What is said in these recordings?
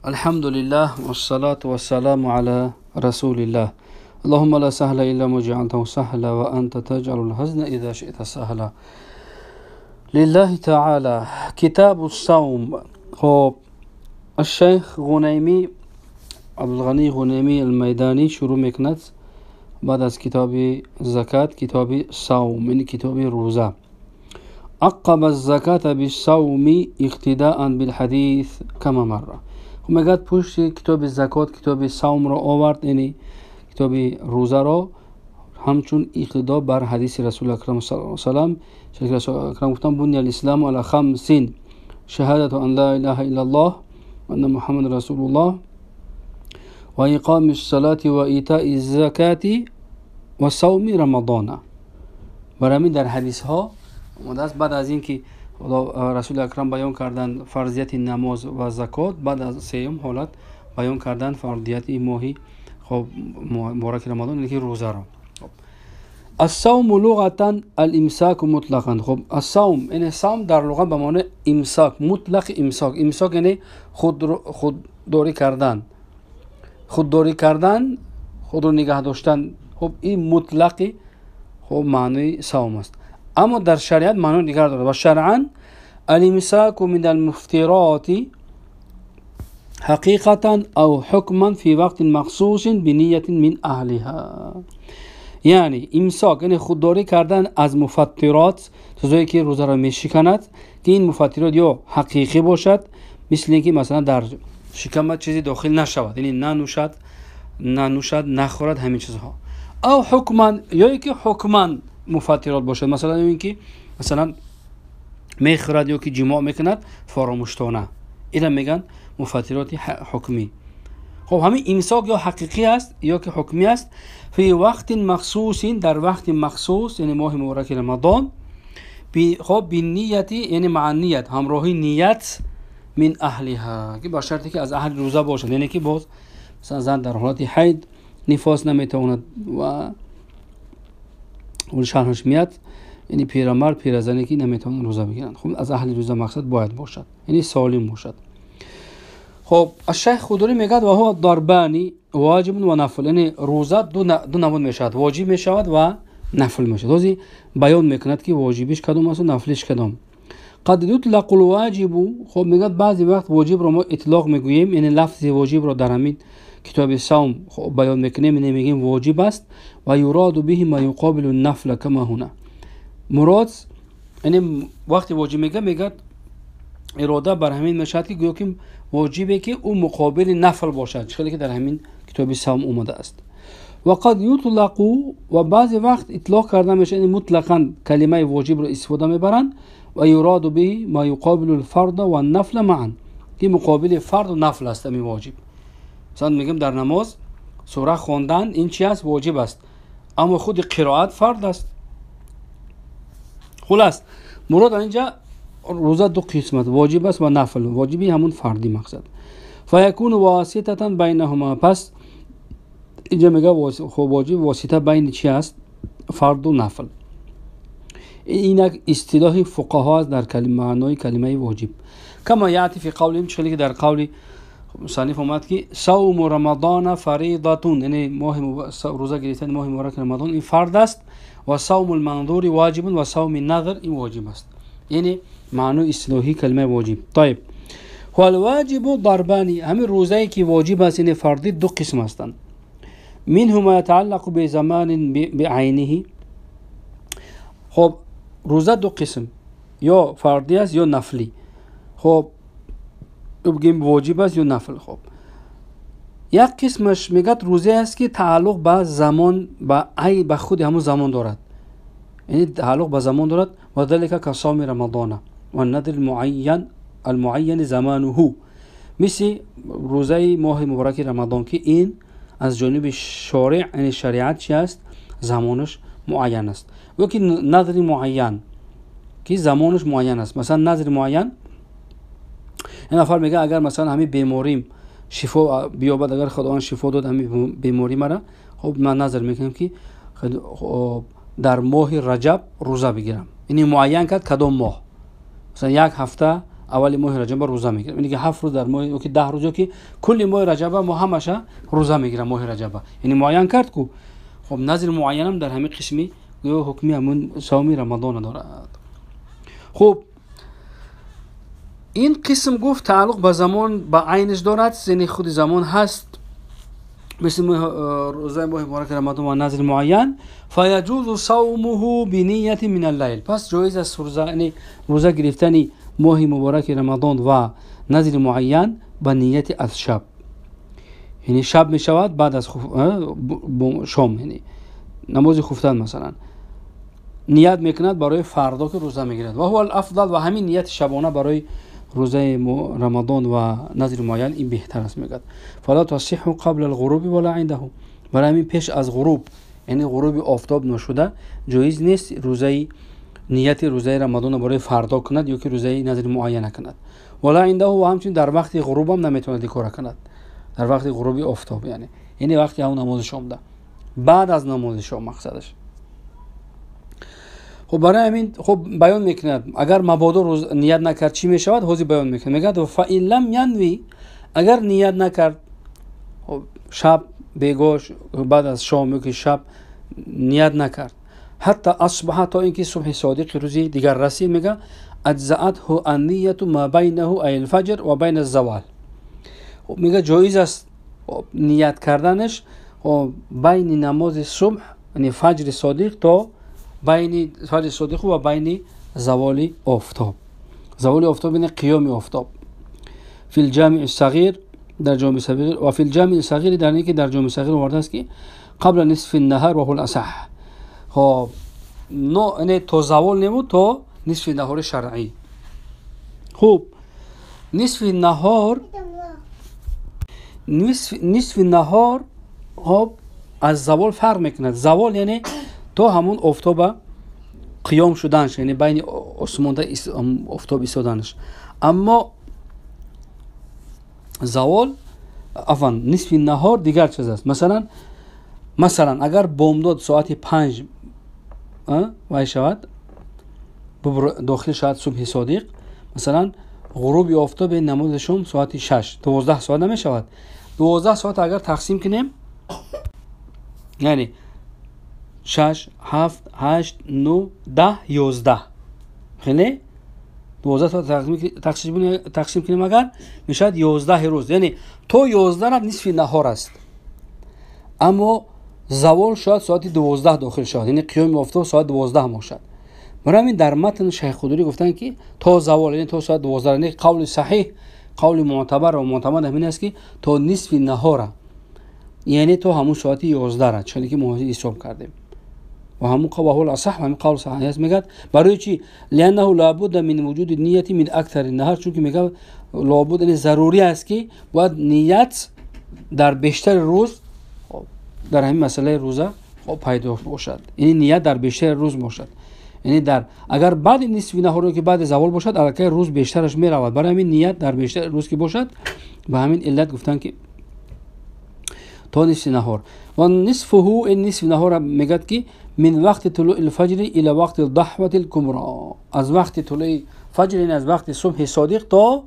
الحمد لله والصلاة والسلام على رسول الله. اللهم لا سهل إلا ما جعلته سهلا وأنت تجعل الحزن إذا شئت سهلا. لله تعالى. كتاب الصوم. خب الشيخ غنيمي عبد الغني غنيمي الميداني شروع میکند بعد از کتاب زکات کتاب صوم، یعنی کتاب روزه. عقب الزکات بالصوم اقتداء بالحديث كما مر. میگه پشت کتاب زکات کتاب صوم را آورد، یعنی کتاب روزه را همچون اقتدا بر حدیث رسول اکرم صلی الله علیه و سلم. شیخ رسول اکرم گفتن بنی الاسلام علی خمس: شهادت ان لا اله الا الله و ان محمد رسول الله و اقام الصلاة و ایتاء الزکات و صوم رمضان. برای در حدیث ها بعد از اینکه رسول اکرم بیان کردن فرضیت نماز و زکات، بعد از سیوم حالت بیان کردن فرضیت ماهی خب مبارک رمضان، یعنی که روزه را. الصوم لغتا الامساک مطلقا. خب الصوم یعنی صوم در لغت به معنی امساک، مطلق امساک. امساک یعنی خودداری کردن، خودداری کردن، خود رو نگه داشتن. خب این مطلقی خب معنی صوم است، اما در شریعت معنی دیگر دارد. و شرعا الامساک من المفطرات حقیقتا او حکما فی وقت مخصوص بنیت من اهلها. یعنی امساک یعنی خودداری کردن از مفطرات، چیزایی که روزه را میشکند، که این مفطرات یا حقیقی باشد، مثل اینکه مثلا در شکم چیزی داخل نشود، یعنی ننوشد نخورد، همین چیزها. او حکما یا اینکه حکما مفطرات باشد، مثلا اینکه مثلا میخورد یا که جماع میکند فراموشتانه، اینا میگن مفطرات حکمی. خب همین امساک یا حقیقی است یا که حکمی است. فی وقت مخصوص، در وقت مخصوص، یعنی ماه مبارک رمضان. خب بنیتی یعنی مع نیت، همراهی نیت من اهلها، که با شرطی که از اهل روزه باشد، یعنی که باز مثلا زن در حالت حید نفاس نمیتواند و شرحش میاد، یعنی پیرمرد پیرزنی که نمیتونن روزه بگیرن. خب از اهل روزه مقصد باید باشد، یعنی سالم باشد. خب الشیخ خودری میگه و هو ضربانی واجب و نفل، یعنی روزه دو نوع میشود، واجب میشود و نفل میشود. روزی بیان میکند که واجبش کدام است و نفلش کدام. قد یطلق الواجب. خب میگه بعضی وقت واجب رو ما اطلاق میگوییم، یعنی لفظ واجب رو در همین کتاب صوم خب بیان میکنیم، یعنی میگیم واجب است. و یراد به ما یقابل النفل کما هنا. مراد یعنی وقتی واجب میگه اراده بر همین مشهد که گویا که واجبه که او مقابل نفل باشد، چیزی که در همین کتاب صوم اومده است. و قد یطلق، و بعضی وقت اطلاق کرده میشه، یعنی مطلقاً کلمه واجب رو استفاده میبرن. و یراد به ما یقابل الفرض و النفل معا، که مقابل فرض و نفل است همین واجب. مثلا میگم در نماز سوره خواندن این چی است؟ واجب است، اما خود قرائت فرض است. خلاص مراد اینجا روزه دو قسمت، واجب است و نفل. واجبی همون فردی مقصد. فیکون واسطه بینهما. پس اینجا میگه خب واجب واسطه بین چی است؟ فرد و نفل. این یک اصطلاح فقها است در کلمه معنای کلمه واجب. کما یاتی فی قولهم، چیزی که در قول مصنف اومد که صوم رمضان فریضه، یعنی ماه روزه گرفتن ماه مبارک رمضان این فرض است. و صوم المنظور واجب و صوم النظر این واجب است، یعنی معنی اصطلاحی کلمه واجب. طيب والواجب ضربانی. همین روزه‌ای که واجب است یعنی فردی دو قسم هستند. منه ما يتعلق بزمان بعینه. خب روزه دو قسم، یا فردی است یا نفلی. خب بگیم واجب است یا نفل. خب یک قسمش میگه روزه است که تعلق به زمان، به خود همون زمان دارد، یعنی تعلق به زمان دارد. و ذلك كصوم رمضان و النذر المعین زمانه، مثل روزه ماه مبارک رمضان که این از جانب شارع، یعنی شریعت چی است؟ زمانش معین است. و که نذر معین که زمانش معین است. مثلا نذر معین، این نفر میگه اگر مثلا همین بیماریم شفا بیابد، اگر خداوند شفا داد همین بیماری مرا، خب من نظر میکنم که در ماه رجب روزه بگیرم. یعنی معین کرد کدام ماه، مثلا یک هفته اول ماه رجب روزه میگیرم. یعنی که 7 روز در ماه که 10 روزو که کل ماه رجب ما همش روزه میگیرم ماه رجب. یعنی معین کرد کو خب نظر معینم در همه قسمی گویا حکمی همون صوم رمضان دارد. خب این قسم گفت تعلق به زمان به عینش دارد، یعنی خود زمان هست مثل روزه ماه مبارک رمضان و نظر معین. فیجوز صومه بنیت من اللیل، پس جایز است روزه، یعنی روزه گرفتن ماه مبارک رمضان و نظر معین به نیت از شب، یعنی شب می شود بعد از شام، یعنی نماز خفتن مثلا نیت میکند برای فردا که روزه میگیرد و هو الافضل، و همین نیت شبانه برای روزه رمضان و نظر معین این بهتر است. میگد فلا تصح قبل الغروب ولا عنده، برای همین پیش از غروب یعنی غروب آفتاب نشده جایز نیست روزه نیت روزه رمضان برای فردا کند یا که روزه نظر معین کند. ولا عنده، و همچنین در وقت غروب هم نمیتواند کار کند، در وقت غروب آفتاب، یعنی وقتی همون نماز شام ده بعد از نماز شام مقصدش. خب برای همین خب بیان میکند اگر مبادا روز نیت نکرد چی میشود، حوزی بیان میکند میگه فإن لم ینوی، اگر نیت نکرد خب شب بگوش بعد از شام که شب نیت نکرد حتی اصبح تا اینکه صبح صادق روزی دیگر رسید، میگه اجزأته النیة ما بینه ای الفجر و بین الزوال، میگه جایز است نیت کردنش بین نماز صبح یعنی فجر صادق تا بین فجر صادق و بین زوال آفتاب. زوال آفتاب یعنی قیام آفتاب. فی الجامع الصغیر، در جامع صغیر، و فی الجامع الصغیر در اینکه در جامع صغیر آورده است که قبل نصف النهار و هو الاصح، خب نو یعنی تا زوال نمود تا نصف نهار شرعی. خب نصف نهار خب از زوال فرق میکند. زوال یعنی تو همون آفتاب قیام شدنش، یعنی بین آسمان تا آفتاب ایستادنش. اما زوال نصف نهار دیگر چیز است. مثلا اگر بامداد ساعت 5 وای شود داخل شود صبح صادق، مثلا غروب آفتاب نماز شام ساعت 6 12 ساعت نمی شود. 12 ساعت اگر تقسیم کنیم یعنی 6 7 8 9 10 11 خیلی 12 ساعت تقسیم کنیم اگر میشد 11 روز، یعنی تو 11 را نصف نهار است، اما زوال شاید ساعت 12 داخل شد، یعنی قیام آفتاب ساعت 12 باشد. برای همین در متن شیخ خدوری گفتن که تا زوال یعنی تا ساعت 12، یعنی قول صحیح قول معتبر و معتمد همین است که تا نصف نهار یعنی تو همون ساعت 11 را چون که ما حساب کردیم و همون قول اصح و همین قول صحیح است. میگه برای چی؟ لانه لابد من وجود نیتی من اکثر النهار، چون که میگه لابد یعنی ضروری است که باید نیت در بیشتر روز در همین مسئله روزه پیدا باشد، یعنی نیت در بیشتر روز باشد، یعنی در اگر بعد نصف نهار که بعد زوال باشد البته روز بیشترش می رود، برای همین نیت در بیشتر روز که باشد به همین علت گفتن که تا نصف نهار. و نصفه این نصف نهار میگد که من وقت طلوع الفجر الى وقت الضحوه الكبرى، از وقت طلوع فجر یعنی از وقت صبح صادق تا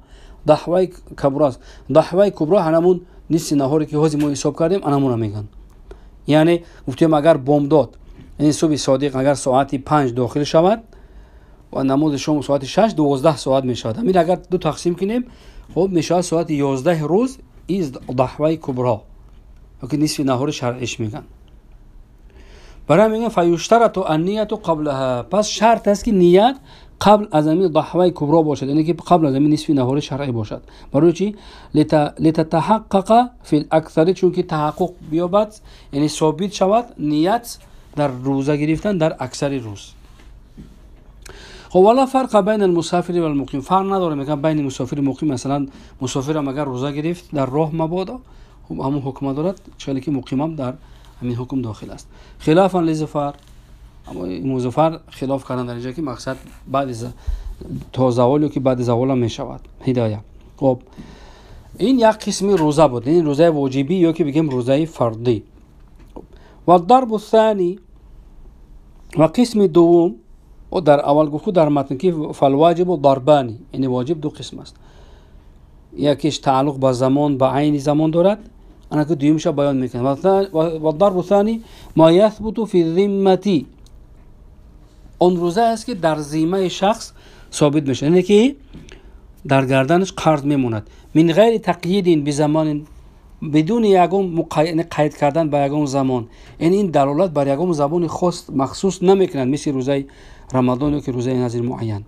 ضحوه کبرى است. ضحوه کبرى همون نصف نهاری که ما حساب کردیم انمون میگن، یعنی گفتیم اگر بامداد یعنی صبح صادق اگر ساعت 5 داخل شود و نماز شام ساعت 6 12 ساعت می شود، همین اگر دو تقسیم کنیم خب می شود ساعت 11 روز از ضحوه کبرى که نصف نهار شرعیش میگن. برای میگن فیشترط النیة قبلها، پس شرط است که نیت قبل از همین ضحوه کبرى باشد، یعنی که قبل از همین نصف نهار شرعی باشد. برای چی؟ لتتحقق فی الاکثر، چون که تحقق بیابد یعنی ثابت شود نیت در روزه گرفتن در اکثر روز. خب ولا فرق بین المسافر و المقیم، فرق نداره میگن بین مسافر و مقیم. مثلا مسافر هم اگر روزه گرفت در راه مبادا خب همون حکم دارد، چون که مقیم هم در همین حکم داخل است. خلافا لظفر، اما مظفر خلاف کردن در اینجا که مقصد بعد از تا زوال که بعد زوال هم میشود هدایه. خب این یک قسم روزه بود، این روزه واجبی یا که بگیم روزه فردی. و الضرب الثانی، و قسم دوم و در اول گفت در متن که فالواجب و ضربانی، یعنی واجب دو قسم است، یکیش تعلق با زمان با عین زمان دارد، انا که دویمش بیان میکنه. و ضرب الثانی ما یثبت فی الذمه، اون روزه است که در ذمه شخص ثابت میشه، یعنی که در گردنش قرض میموند، من غیر تقیید به زمان، بدون یگان قید کردن به یگان زمان، یعنی این دلالت بر یگان زمان خاص مخصوص نمیکنند، مثل روزه رمضان که روزه نظر معین.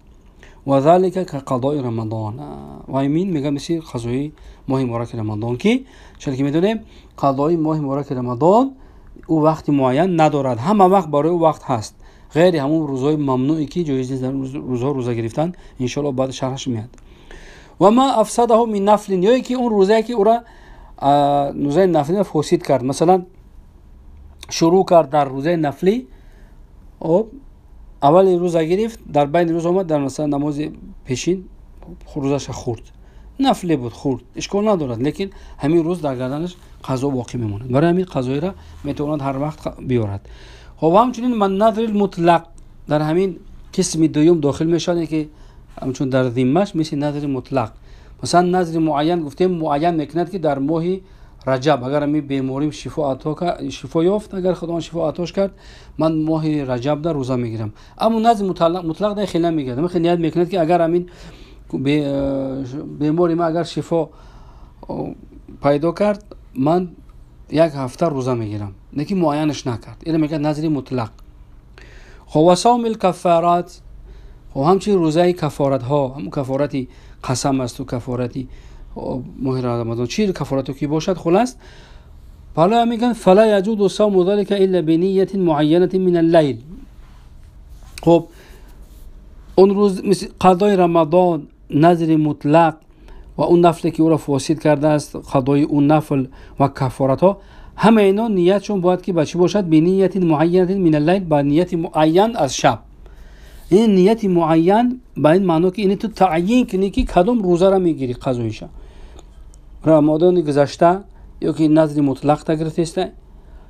و ذلك كقضاء رمضان، و همین میگه مثل قضای ماه مبارک رمضان که چون که میدونیم قضای ماه مبارک رمضان او وقت معین ندارد، همه وقت برای او وقت هست، غیر همون روزهای ممنوعی که جایز نیست در روزها روزه گرفتن، ان شاء الله بعد شرحش میاد. و ما افسده من نفل، یا که اون روزه که او را روزه نفلی فاسد کرد، مثلا شروع کرد در روزه نفلی، اول روزه گرفت، در بین روز آمد در مثلا نماز پیشین روزش خورد، نفلی بود خورد، اشکال ندارد، لیکن همین روز در گردنش قضا باقی میموند، برای همین قضایی را میتواند هر وقت بیارد. خب همچنین من نظر مطلق در همین قسم دوم داخل میشد که همچون در ذمهش مثل نظر مطلق، مثلا نظر معین گفتیم معین میکند که در ماه رجب اگر می بیماریم شفا یافت، اگر خداوند شفا عطاش کرد من ماه رجب در روزه میگیرم، اما نظر مطلق در خیلی نمیگیرد، من نیت میکند که اگر همین بیماری ما اگر شفا پیدا کرد من یک هفته روزه میگیرم، نکی معینش نکرد، این میگه نظر مطلق. خب و صوم الکفارات، خب همچنین روزه کفارت ها، هم کفارتی قسم است و کفارتی ماه رمضان، چی کفارتو کی باشد خلاص، حالا میگن فلا یجوز صوم ذلك الا بنیه معینه من الليل. خب اون روز مثل قضای رمضان، نظر مطلق و اون نفلی که او را فاسد کرده است، قضای اون نفل و کفارت ها، همه اینا نیتشون باید که بچی باشد بنیه معینه من الليل، با نیت معین از شب. این نیت معین با این معنی که این تو تعیین کنی که کدام روزه را میگیری قضایش، رمضان گذشته یا که نظر مطلق تا گرفته است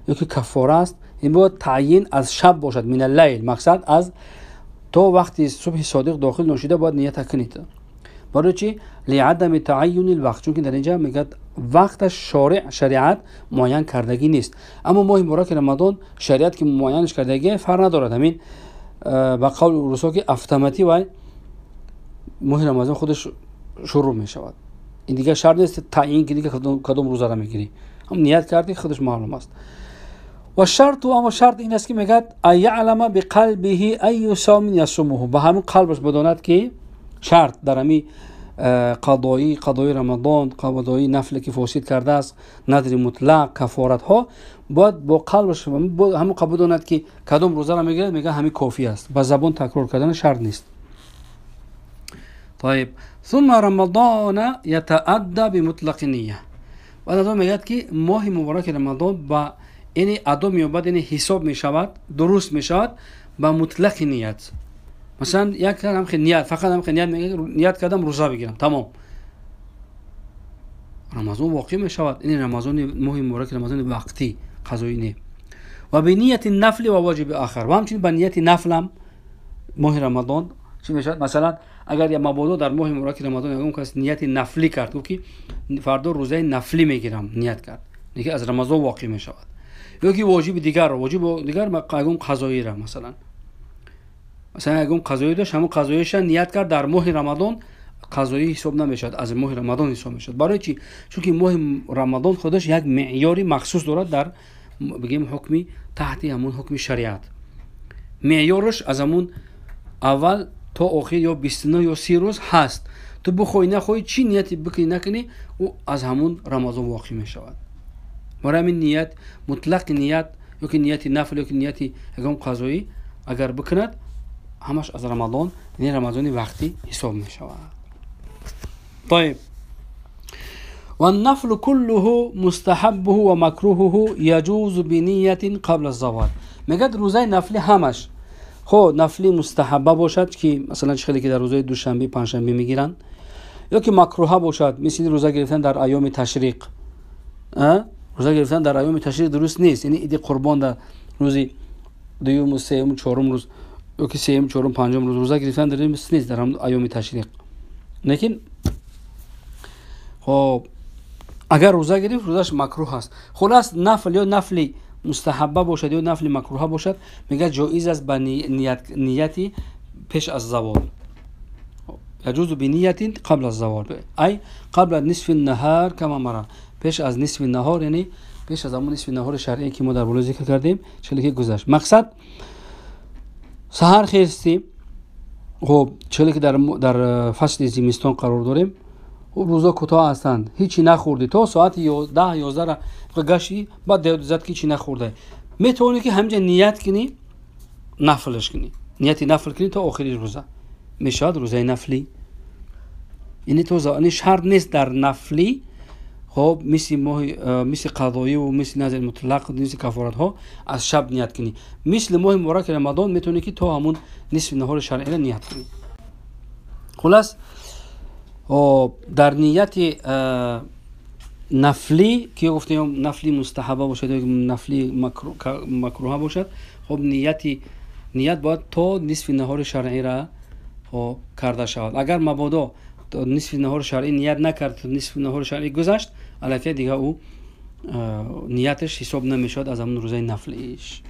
یا که کفاره است، این باید تعیین از شب باشد، من اللیل، مقصد از تو وقتی صبح صادق داخل نشده باید نیت کنید. برای چی؟ لعدم تعیین الوقت، چون که در اینجا میگه وقت شریعت معین کردگی نیست، اما ماه مبارک رمضان شریعت که معینش کردگی فرق ندارد، همین با قول رسول که اتوماتیک و ماه رمضان خودش شروع می شود، این دیگه شرط نیست تعیین کنی که کدام روزه را میگیری، هم نیت کردی خودش معلوم است. و شرط، اما شرط این است که میگه ایعلم بقلبه ای صوم یصومه، به همین قلبش بداند که شرط در همین قضای رمضان، قضای نفل که فاسد کرده است، نظر مطلق، کفارت ها، باید با قلبش همون قبول داند که کدام روزه را میگیره، میگه همین کافی است، با زبان تکرار کردن شرط نیست. طيب ثم رمضان يتأدى بمطلق نیه، بعد از اون میگه که ماه مبارک رمضان با این ادا میابد، این حساب میشود، درست میشود با مطلق نیت. مثلا یک کلام نیت، فقط هم نیت میگه نیت کردم روزه بگیرم، تمام رمضان واقع میشود، این رمضان ماه مبارک رمضان وقتی قضایی نه. و به نیت نفل و واجب آخر، و همچنین به نیت نفل هم ماه رمضان چی میشود، مثلا اگر یا مبادا در ماه مبارک رمضان اون کس نیت نفلی کرد که فردا روزه نفلی میگیرم نیت کرد، دیگه از رمضان واقع میشود، یا که واجب دیگر اگه قضایی را مثلا اگه قضایی داشت همون قضاییش نیت کرد در ماه رمضان، قضایی حساب نمیشد، از ماه رمضان حساب میشد. برای چی؟ چون که ماه رمضان خودش یک معیاری مخصوص دارد، در بگیم حکمی تحت همون حکم شریعت، معیارش از همون اول تا آخر یا 29 یا 30 روز هست، تو بخوای نخوای چی نیتی بکنی نکنی او از همون رمضان واقع می شود. برای همین نیت مطلق نیت یا که نیت نفل یا که نیت اگم قضایی اگر بکند همش از رمضان، یعنی رمضان وقتی حساب می شود. طيب والنفل كله مستحبه و مکروهه يجوز بنیه قبل الزوال. میگه روزه نفلی همش خب نفلی مستحبه باشد که مثلا خیلی که در روزهای دوشنبه پنجشنبه میگیرن، یا که مکروه باشد مثل روزه گرفتن در ایام تشریق. روزه گرفتن در ایام تشریق درست نیست، یعنی عید قربان در روزی دوم و سوم و چهارم روز یا که سیم چهارم پنجم روز روزه گرفتن در این نیست در هم ایام تشریق. لیکن خب اگر روزه گرفت روزش مکروه است. خلاص نفل یا نفل مستحبه باشد یا نفل مکروه باشد میگه جایز است با نیتی پیش از زوال. يجوز بنية قبل الزوال أي قبل نصف النهار كما مرة پیش از نصف النهار یعنی پیش از همون نصف النهار شرعی که ما در بالا ذکر کردیم چلی که گذشت. مقصد سحر خیستی خب چلی که در فصل زمستان قرار داریم خب روزا کوتاه هستند هیچی نخوردی تا ساعت 10 11 گشتی بعد دیدت که چی نخورده میتونی که همینجا نیت کنی نفلش کنی نیتی نفل کنی تا آخری روزه میشد روزه نفلی. یعنی تو زانی شرط نیست در نفلی خب مثل قضایی و مثل نظر مطلق مثل کفارت ها از شب نیت کنی. مثل ماه مبارک رمضان میتونی که تو همون نصف نهار شرعی را نیت کنی. خلاص در نیت نفلی که گفتیم نفلی مستحبه باشد یا نفلی مکروه باشد خب نیت باید تو نصف نهار شرعی را کرده شود. اگر مبادا نصف نهار شرعی نیت نکرد نصف نهار شرعی گذشت البته دیگه او نیتش حساب نمیشد از همون روزه نفلیش.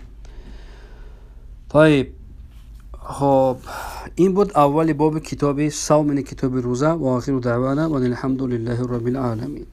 طيب خب این بود اول باب کتاب صوم، کتاب روزه و آخر دعوانا و الحمد لله رب العالمین.